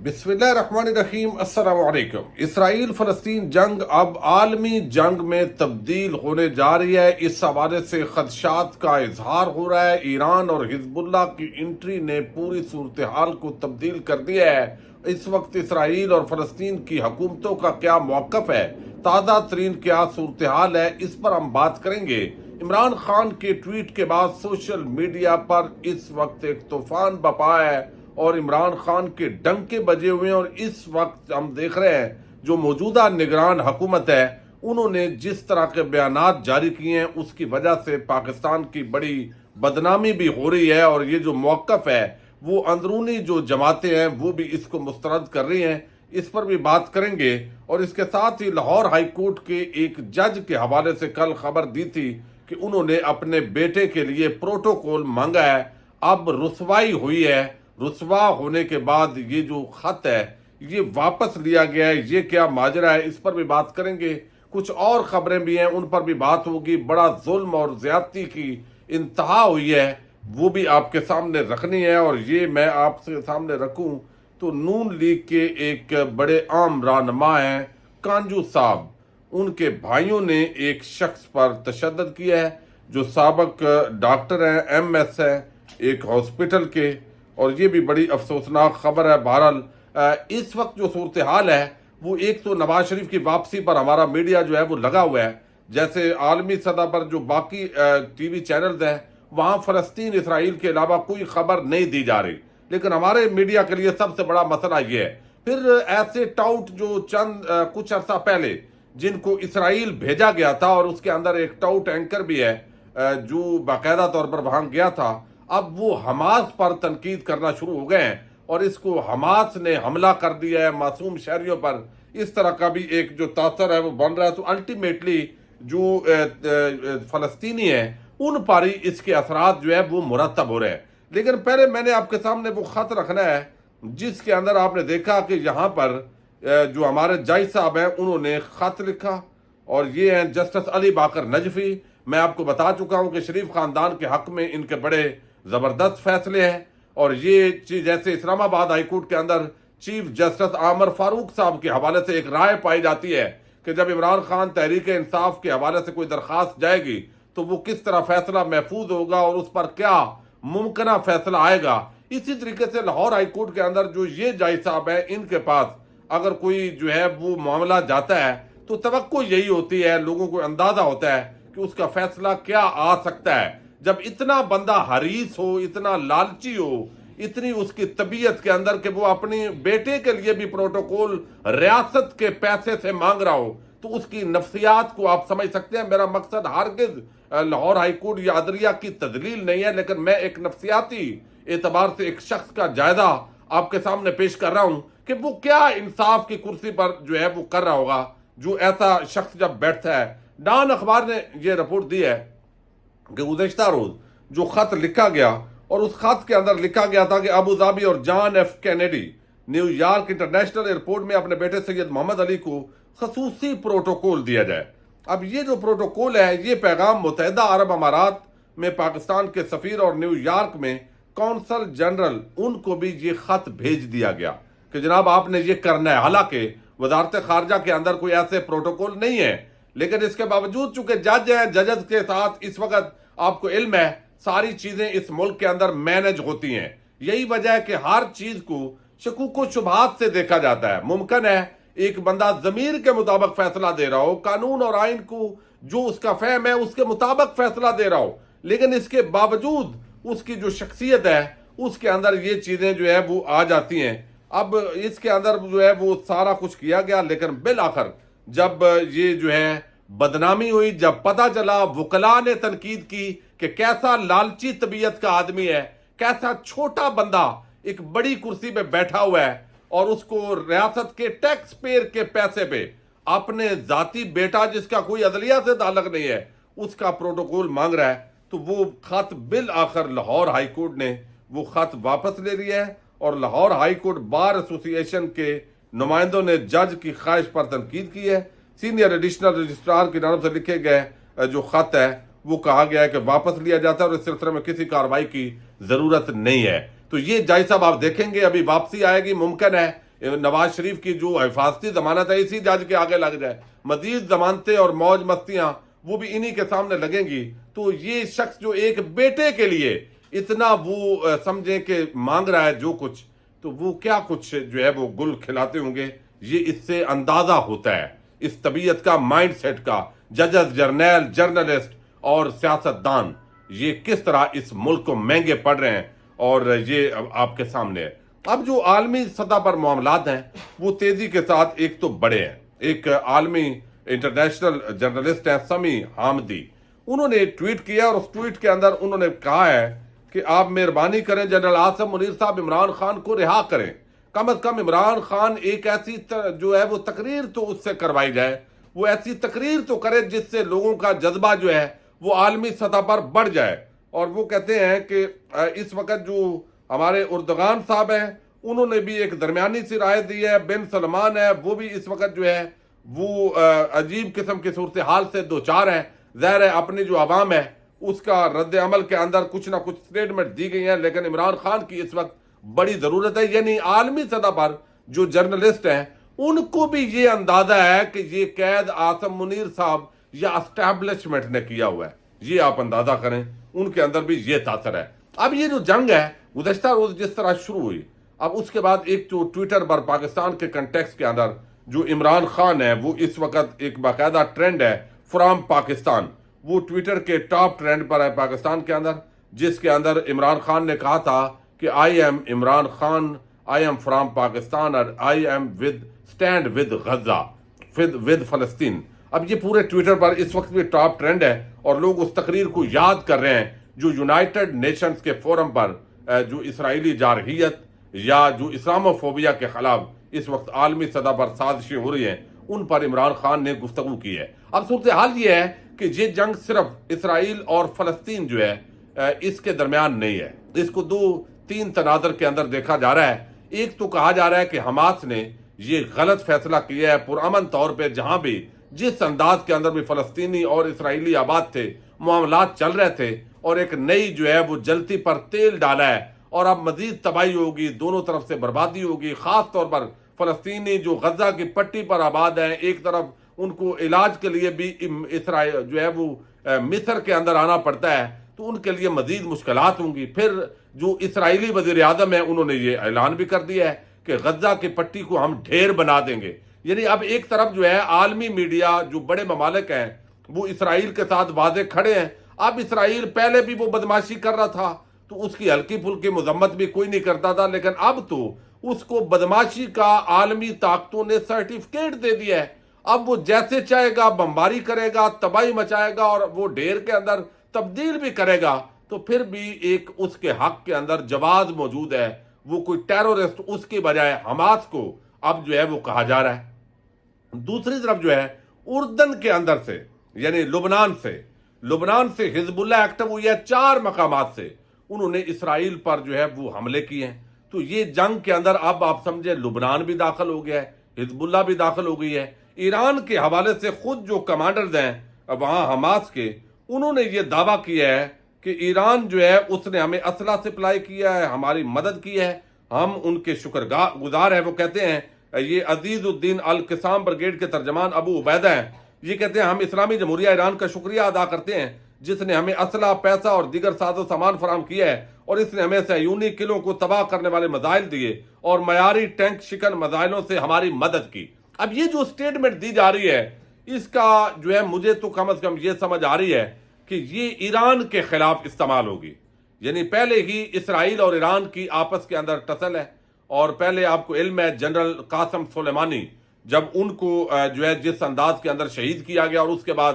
بسم اللہ الرحمن الرحیم۔ السلام علیکم۔ اسرائیل فلسطین جنگ اب عالمی جنگ میں تبدیل ہونے جا رہی ہے۔ اس حوالے سے خدشات کا اظہار ہو رہا ہے۔ ایران اور حزب اللہ کی انٹری نے پوری صورتحال کو تبدیل کر دیا ہے۔ اس وقت اسرائیل اور فلسطین کی حکومتوں کا کیا موقف ہے، تازہ ترین کیا صورتحال ہے، اس پر ہم بات کریں گے۔ عمران خان کے ٹویٹ کے بعد سوشل میڈیا پر اس وقت ایک طوفان بپا ہے اور عمران خان کے ڈنکے بجے ہوئے ہیں، اور اس وقت ہم دیکھ رہے ہیں جو موجودہ نگران حکومت ہے انہوں نے جس طرح کے بیانات جاری کیے ہیں اس کی وجہ سے پاکستان کی بڑی بدنامی بھی ہو رہی ہے، اور یہ جو موقف ہے وہ اندرونی جو جماعتیں ہیں وہ بھی اس کو مسترد کر رہی ہیں، اس پر بھی بات کریں گے۔ اور اس کے ساتھ ہی لاہور ہائی کورٹ کے ایک جج کے حوالے سے کل خبر دی تھی کہ انہوں نے اپنے بیٹے کے لیے پروٹوکول مانگا ہے، اب رسوائی ہوئی ہے، رسوا ہونے کے بعد یہ جو خط ہے یہ واپس لیا گیا ہے، یہ کیا ماجرا ہے، اس پر بھی بات کریں گے۔ کچھ اور خبریں بھی ہیں ان پر بھی بات ہوگی۔ بڑا ظلم اور زیادتی کی انتہا ہوئی ہے وہ بھی آپ کے سامنے رکھنی ہے، اور یہ میں آپ کے سامنے رکھوں تو نون لیگ کے ایک بڑے عام رہنما ہیں کانجو صاحب، ان کے بھائیوں نے ایک شخص پر تشدد کیا ہے جو سابق ڈاکٹر ہیں، ایم ایس ہے ایک ہاسپٹل کے، اور یہ بھی بڑی افسوسناک خبر ہے۔ بہرحال اس وقت جو صورتحال ہے وہ ایک تو نواز شریف کی واپسی پر ہمارا میڈیا جو ہے وہ لگا ہوا ہے، جیسے عالمی سطح پر جو باقی ٹی وی چینلز ہیں وہاں فلسطین اسرائیل کے علاوہ کوئی خبر نہیں دی جا رہی، لیکن ہمارے میڈیا کے لیے سب سے بڑا مسئلہ یہ ہے۔ پھر ایسے ٹاؤٹ جو کچھ عرصہ پہلے جن کو اسرائیل بھیجا گیا تھا، اور اس کے اندر ایک ٹاؤٹ اینکر بھی ہے جو باقاعدہ طور پر وہاں گیا تھا، اب وہ حماس پر تنقید کرنا شروع ہو گئے ہیں، اور اس کو حماس نے حملہ کر دیا ہے معصوم شہریوں پر، اس طرح کا بھی ایک جو تاثر ہے وہ بن رہا ہے۔ تو الٹیمیٹلی جو فلسطینی ہیں ان پر ہی اس کے اثرات جو ہے وہ مرتب ہو رہے ہیں۔ لیکن پہلے میں نے آپ کے سامنے وہ خط رکھنا ہے جس کے اندر آپ نے دیکھا کہ یہاں پر جو ہمارے جج صاحب ہیں انہوں نے خط لکھا، اور یہ ہیں جسٹس علی باقر نجفی۔ میں آپ کو بتا چکا ہوں کہ شریف خاندان کے حق میں ان کے بڑے زبردست فیصلے ہیں، اور یہ چیز جیسے اسلام آباد ہائی کورٹ کے اندر چیف جسٹس عامر فاروق صاحب کے حوالے سے ایک رائے پائی جاتی ہے کہ جب عمران خان تحریک انصاف کے حوالے سے کوئی درخواست جائے گی تو وہ کس طرح فیصلہ محفوظ ہوگا اور اس پر کیا ممکنہ فیصلہ آئے گا۔ اسی طریقے سے لاہور ہائی کورٹ کے اندر جو یہ جج صاحب ہیں ان کے پاس اگر کوئی جو ہے وہ معاملہ جاتا ہے تو توقع یہی ہوتی ہے، لوگوں کو اندازہ ہوتا ہے کہ اس کا فیصلہ کیا آ سکتا ہے۔ جب اتنا بندہ حریص ہو، اتنا لالچی ہو، اتنی اس کی طبیعت کے اندر کہ وہ اپنی بیٹے کے لیے بھی پروٹوکول ریاست کے پیسے سے مانگ رہا ہو، تو اس کی نفسیات کو آپ سمجھ سکتے ہیں۔ میرا مقصد ہرگز لاہور ہائی کورٹ یا عدلیہ کی تدلیل نہیں ہے، لیکن میں ایک نفسیاتی اعتبار سے ایک شخص کا جائزہ آپ کے سامنے پیش کر رہا ہوں کہ وہ کیا انصاف کی کرسی پر جو ہے وہ کر رہا ہوگا جو ایسا شخص جب بیٹھتا ہے۔ ڈان اخبار نے یہ رپورٹ دی ہے کہ گزشتہ روز جو خط لکھا گیا، اور اس خط کے اندر لکھا گیا تھا کہ ابوظہبی اور John F Kennedy New York International Airport میں اپنے بیٹے سید محمد علی کو خصوصی پروٹوکول دیا جائے۔ اب یہ جو پروٹوکول ہے یہ پیغام متحدہ عرب امارات میں پاکستان کے سفیر اور نیو یارک میں کونسل جنرل ان کو بھی یہ خط بھیج دیا گیا کہ جناب آپ نے یہ کرنا ہے۔ حالانکہ وزارت خارجہ کے اندر کوئی ایسے پروٹوکول نہیں ہے، لیکن اس کے باوجود چونکہ جج ہیں، ججز کے ساتھ اس وقت آپ کو علم ہے ساری چیزیں اس ملک کے اندر مینج ہوتی ہیں۔ یہی وجہ ہے کہ ہر چیز کو شکوک و شبہات سے دیکھا جاتا ہے۔ ممکن ہے ایک بندہ ضمیر کے مطابق فیصلہ دے رہا ہو، قانون اور آئین کو جو اس کا فہم ہے اس کے مطابق فیصلہ دے رہا ہو، لیکن اس کے باوجود اس کی جو شخصیت ہے اس کے اندر یہ چیزیں جو ہے وہ آ جاتی ہیں۔ اب اس کے اندر جو ہے وہ سارا کچھ کیا گیا، لیکن بالآخر جب یہ جو ہے بدنامی ہوئی، جب پتہ چلا، وکلاء نے تنقید کی کہ کیسا لالچی طبیعت کا آدمی ہے، کیسا چھوٹا بندہ ایک بڑی کرسی پہ بیٹھا ہوا ہے، اور اس کو ریاست کے ٹیکس پیئر کے پیسے پہ اپنے ذاتی بیٹا جس کا کوئی عدلیہ سے تعلق نہیں ہے اس کا پروٹوکول مانگ رہا ہے، تو وہ خط بالآخر لاہور ہائی کورٹ نے وہ خط واپس لے لیا ہے، اور لاہور ہائی کورٹ بار ایسوسی ایشن کے نمائندوں نے جج کی خواہش پر تنقید کی ہے۔ سینئر ایڈیشنل رجسٹرار کی جانب سے لکھے گئے جو خط ہے وہ کہا گیا ہے کہ واپس لیا جاتا ہے اور اس سلسلے میں کسی کارروائی کی ضرورت نہیں ہے۔ تو یہ جج صاحب آپ دیکھیں گے ابھی واپسی آئے گی، ممکن ہے نواز شریف کی جو حفاظتی ضمانت ہے اسی جج کے آگے لگ جائے، مزید ضمانتیں اور موج مستیاں وہ بھی انہی کے سامنے لگیں گی، تو یہ شخص جو ایک بیٹے کے لیے اتنا وہ سمجھیں کہ مانگ رہا ہے جو کچھ، تو وہ کیا کچھ جو ہے وہ گل کھلاتے ہوں گے، یہ اس سے اندازہ ہوتا ہے اس طبیعت کا، مائنڈ سیٹ کا۔ ججز، جرنیل، جرنلسٹ اور سیاستدان یہ کس طرح اس ملک کو مہنگے پڑ رہے ہیں، اور یہ آپ کے سامنے ہے۔ اب جو عالمی سطح پر معاملات ہیں وہ تیزی کے ساتھ ایک تو بڑے ہیں۔ ایک عالمی انٹرنیشنل جرنلسٹ ہیں سمی حامدی، انہوں نے ٹویٹ کیا اور اس ٹویٹ کے اندر انہوں نے کہا ہے کہ آپ مہربانی کریں جنرل عاصم منیر صاحب عمران خان کو رہا کریں، کم از کم عمران خان ایک ایسی جو ہے وہ تقریر تو اس سے کروائی جائے، وہ ایسی تقریر تو کرے جس سے لوگوں کا جذبہ جو ہے وہ عالمی سطح پر بڑھ جائے۔ اور وہ کہتے ہیں کہ اس وقت جو ہمارے اردغان صاحب ہیں انہوں نے بھی ایک درمیانی سی رائے دی ہے، بن سلمان ہے وہ بھی اس وقت جو ہے وہ عجیب قسم کی صورتحال سے دوچار ہے۔ ظاہر ہے اپنی جو عوام ہے اس کا رد عمل کے اندر کچھ نہ کچھ سٹیٹمنٹ دی گئی ہیں، لیکن عمران خان کی اس وقت بڑی ضرورت ہے۔ یعنی عالمی سطح پر جو جرنلسٹ ہیں ان کو بھی یہ اندازہ ہے کہ یہ قید عاصم منیر صاحب یا اسٹیبلشمنٹ نے کیا ہوا ہے، یہ آپ اندازہ کریں، ان کے اندر بھی یہ تاثر ہے۔ اب یہ جو جنگ ہے گزشتہ روز جس طرح شروع ہوئی، اب اس کے بعد ایک جو ٹویٹر پر پاکستان کے کنٹیکس کے اندر جو عمران خان ہے وہ اس وقت ایک باقاعدہ ٹرینڈ ہے فرام پاکستان، وہ ٹویٹر کے ٹاپ ٹرینڈ پر ہے پاکستان کے اندر، جس کے اندر عمران خان نے کہا تھا کہ I am Imran Khan, I am from Pakistan, اور I am stand with Gaza, with Palestine. اب یہ پورے ٹویٹر پر اس وقت بھی ٹاپ ٹرینڈ ہے اور لوگ اس تقریر کو یاد کر رہے ہیں جو یونائٹڈ نیشنز کے فورم پر جو اسرائیلی جارحیت یا جو اسلاموفوبیا کے خلاف اس وقت عالمی سطح پر سازشیں ہو رہی ہیں ان پر عمران خان نے گفتگو کی ہے۔ اب صورتحال یہ ہے کہ یہ جنگ صرف اسرائیل اور فلسطین جو ہے اس کے درمیان نہیں ہے، اس کو دو تین تناظر کے اندر دیکھا جا رہا ہے۔ ایک تو کہا جا رہا ہے کہ حماس نے یہ غلط فیصلہ کیا ہے پرامن طور پہ، جہاں بھی جس انداز کے اندر بھی فلسطینی اور اسرائیلی آباد تھے معاملات چل رہے تھے، اور ایک نئی جو ہے وہ جلتی پر تیل ڈالا ہے، اور اب مزید تباہی ہوگی، دونوں طرف سے بربادی ہوگی، خاص طور پر فلسطینی جو غزہ کی پٹی پر آباد ہیں، ایک طرف ان کو علاج کے لیے بھی اسرائیل جو ہے وہ مصر کے اندر آنا پڑتا ہے، تو ان کے لیے مزید مشکلات ہوں گی۔ پھر جو اسرائیلی وزیر اعظم ہے انہوں نے یہ اعلان بھی کر دیا ہے کہ غزہ کی پٹی کو ہم ڈھیر بنا دیں گے۔ یعنی اب ایک طرف جو ہے عالمی میڈیا جو بڑے ممالک ہیں وہ اسرائیل کے ساتھ واضح کھڑے ہیں۔ اب اسرائیل پہلے بھی وہ بدماشی کر رہا تھا تو اس کی ہلکی پھلکی مذمت بھی کوئی نہیں کرتا تھا، لیکن اب تو اس کو بدماشی کا عالمی طاقتوں نے سرٹیفکیٹ دے دیا ہے۔ اب وہ جیسے چاہے گا بمباری کرے گا، تباہی مچائے گا، اور وہ ڈھیر کے اندر تبدیل بھی کرے گا، تو پھر بھی ایک اس کے حق کے اندر جواز موجود ہے، وہ کوئی ٹیرورسٹ اس کی بجائے حماس کو اب جو ہے وہ کہا جا رہا ہے۔ دوسری طرف جو ہے اردن کے اندر سے یعنی لبنان سے حزب اللہ ایکٹیو ہوئی ہے، 4 مقامات سے انہوں نے اسرائیل پر جو ہے وہ حملے کیے ہیں۔ تو یہ جنگ کے اندر اب آپ سمجھے لبنان بھی داخل ہو گیا ہے، حزب اللہ بھی داخل ہو گئی ہے۔ ایران کے حوالے سے خود جو کمانڈرز ہیں وہاں حماس کے، انہوں نے یہ دعویٰ کیا ہے کہ ایران جو ہے اس نے ہمیں اسلحہ سپلائی کیا ہے، ہماری مدد کی ہے، ہم ان کے شکر گزار ہیں۔ وہ کہتے ہیں، یہ عزیز الدین القسام بریگیڈ کے ترجمان ابو عبیدہ ہیں، یہ کہتے ہیں ہم اسلامی جمہوریہ ایران کا شکریہ ادا کرتے ہیں جس نے ہمیں اسلحہ، پیسہ اور دیگر ساز و سامان فراہم کیا ہے، اور اس نے ہمیں صہیونی قلعوں کو تباہ کرنے والے میزائل دیے اور معیاری ٹینک شکن میزائلوں سے ہماری مدد کی۔ اب یہ جو سٹیٹمنٹ دی جا رہی ہے اس کا جو ہے مجھے تو کم از کم یہ سمجھ آ رہی ہے کہ یہ ایران کے خلاف استعمال ہوگی۔ یعنی پہلے ہی اسرائیل اور ایران کی آپس کے اندر ٹسل ہے، اور پہلے آپ کو علم ہے جنرل قاسم سلیمانی جب ان کو جو ہے جس انداز کے اندر شہید کیا گیا، اور اس کے بعد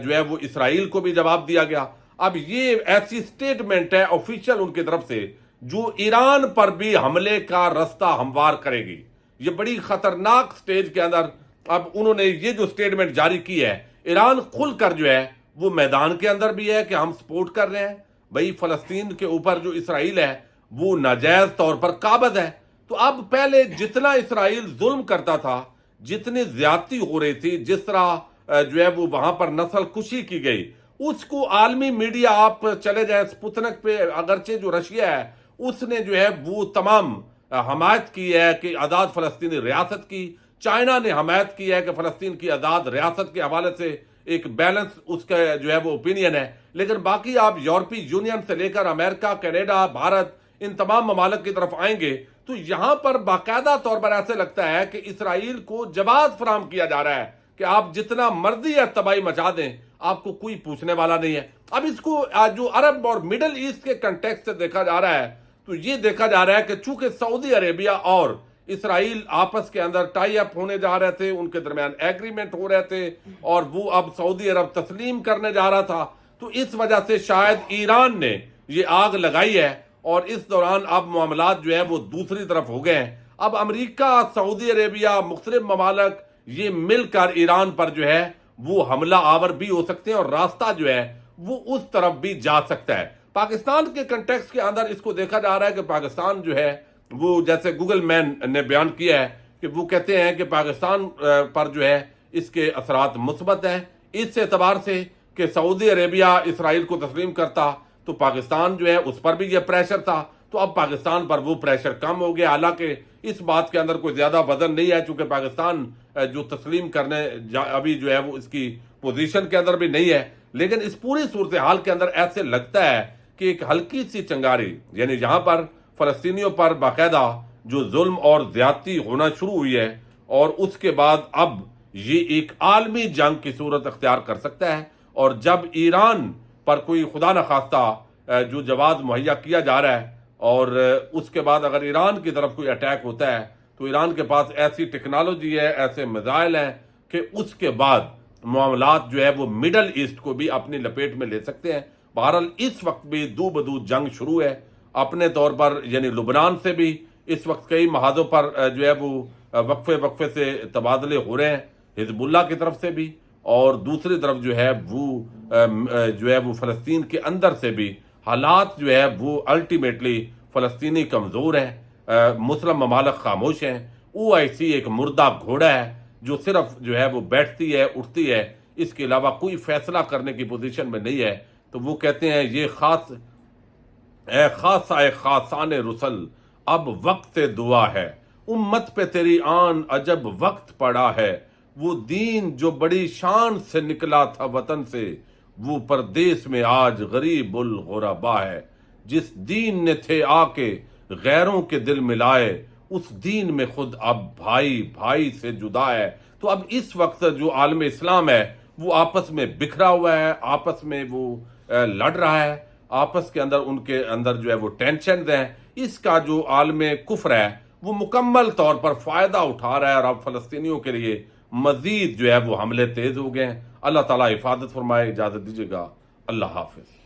جو ہے وہ اسرائیل کو بھی جواب دیا گیا۔ اب یہ ایسی سٹیٹمنٹ ہے آفیشیل ان کی طرف سے جو ایران پر بھی حملے کا رستہ ہموار کرے گی۔ یہ بڑی خطرناک سٹیج کے اندر اب انہوں نے یہ جو سٹیٹمنٹ جاری کی ہے، ایران کھل کر جو ہے وہ میدان کے اندر بھی ہے کہ ہم سپورٹ کر رہے ہیں بھئی فلسطین کے اوپر جو اسرائیل ہے وہ ناجائز طور پر قابض ہے۔ تو اب پہلے جتنا اسرائیل ظلم کرتا تھا، جتنی زیادتی ہو رہی تھی، جس طرح جو ہے وہ وہاں پر نسل کشی کی گئی، اس کو عالمی میڈیا آپ چلے جائیں سپوتنک پہ، اگرچہ جو رشیا ہے اس نے جو ہے وہ تمام حمایت کی ہے کہ آزاد فلسطینی ریاست کی، چائنا نے حمایت کی ہے کہ فلسطین کی آزاد ریاست کے حوالے سے ایک بیلنس اس کا جو ہے وہ اوپینین ہے، لیکن باقی آپ یورپی یونین سے لے کر امریکہ، کینیڈا، بھارت، ان تمام ممالک کی طرف آئیں گے تو یہاں پر باقاعدہ طور پر ایسے لگتا ہے کہ اسرائیل کو جواز فراہم کیا جا رہا ہے کہ آپ جتنا مرضی ہے تباہی مچا دیں، آپ کو کوئی پوچھنے والا نہیں ہے۔ اب اس کو جو عرب اور مڈل ایسٹ کے کنٹیکسٹ سے دیکھا جا رہا ہے تو یہ دیکھا جا رہا ہے کہ چونکہ سعودی عربیہ اور اسرائیل آپس کے اندر ٹائی اپ ہونے جا رہے تھے، ان کے درمیان ایگریمنٹ ہو رہے تھے اور وہ اب سعودی عرب تسلیم کرنے جا رہا تھا، تو اس وجہ سے شاید ایران نے یہ آگ لگائی ہے اور اس دوران اب معاملات جو ہے وہ دوسری طرف ہو گئے ہیں۔ اب امریکہ، سعودی عربیہ، مختلف ممالک یہ مل کر ایران پر جو ہے وہ حملہ آور بھی ہو سکتے ہیں اور راستہ جو ہے وہ اس طرف بھی جا سکتا ہے۔ پاکستان کے کنٹیکسٹ کے اندر اس کو دیکھا جا رہا ہے کہ پاکستان جو ہے وہ جیسے گوگل مین نے بیان کیا ہے کہ وہ کہتے ہیں کہ پاکستان پر جو ہے اس کے اثرات مثبت ہیں، اس اعتبار سے کہ سعودی عربیہ اسرائیل کو تسلیم کرتا تو پاکستان جو ہے اس پر بھی یہ پریشر تھا، تو اب پاکستان پر وہ پریشر کم ہو گیا، حالانکہ اس بات کے اندر کوئی زیادہ وزن نہیں ہے چونکہ پاکستان جو تسلیم کرنے ابھی جو ہے وہ اس کی پوزیشن کے اندر بھی نہیں ہے، لیکن اس پوری صورتحال کے اندر ایسے لگتا ہے کہ ایک ہلکی سی چنگاری، یعنی یہاں پر فلسطینیوں پر باقاعدہ جو ظلم اور زیادتی ہونا شروع ہوئی ہے اور اس کے بعد اب یہ ایک عالمی جنگ کی صورت اختیار کر سکتا ہے، اور جب ایران پر کوئی خدا نخواستہ جو جواز مہیا کیا جا رہا ہے اور اس کے بعد اگر ایران کی طرف کوئی اٹیک ہوتا ہے تو ایران کے پاس ایسی ٹیکنالوجی ہے، ایسے میزائل ہیں کہ اس کے بعد معاملات جو ہے وہ مڈل ایسٹ کو بھی اپنی لپیٹ میں لے سکتے ہیں۔ بہرحال اس وقت بھی دو بدو جنگ شروع ہے اپنے طور پر، یعنی لبنان سے بھی اس وقت کئی محاذوں پر جو ہے وہ وقفے سے تبادلے ہو رہے ہیں، حزب اللہ کی طرف سے بھی، اور دوسری طرف جو ہے وہ فلسطین کے اندر سے بھی حالات جو ہے وہ الٹیمیٹلی فلسطینی کمزور ہیں، مسلم ممالک خاموش ہیں، OIC ایک مردہ گھوڑا ہے جو صرف جو ہے وہ بیٹھتی ہے، اٹھتی ہے، اس کے علاوہ کوئی فیصلہ کرنے کی پوزیشن میں نہیں ہے۔ تو وہ کہتے ہیں یہ اے خاصان رسل اب وقت دعا ہے، امت پہ تیری آن عجب وقت پڑا ہے، وہ دین جو بڑی شان سے نکلا تھا وطن سے، وہ پردیس میں آج غریب الغربا ہے، جس دین نے تھے آ کے غیروں کے دل ملائے، اس دین میں خود اب بھائی بھائی سے جدا ہے۔ تو اب اس وقت جو عالم اسلام ہے وہ آپس میں بکھرا ہوا ہے، آپس میں وہ لڑ رہا ہے، آپس کے اندر ان کے اندر جو ہے وہ ٹینشنز ہیں، اس کا جو عالم کفر ہے وہ مکمل طور پر فائدہ اٹھا رہا ہے، اور اب فلسطینیوں کے لیے مزید جو ہے وہ حملے تیز ہو گئے ہیں۔ اللہ تعالیٰ حفاظت فرمائے، اجازت دیجیے گا، اللہ حافظ۔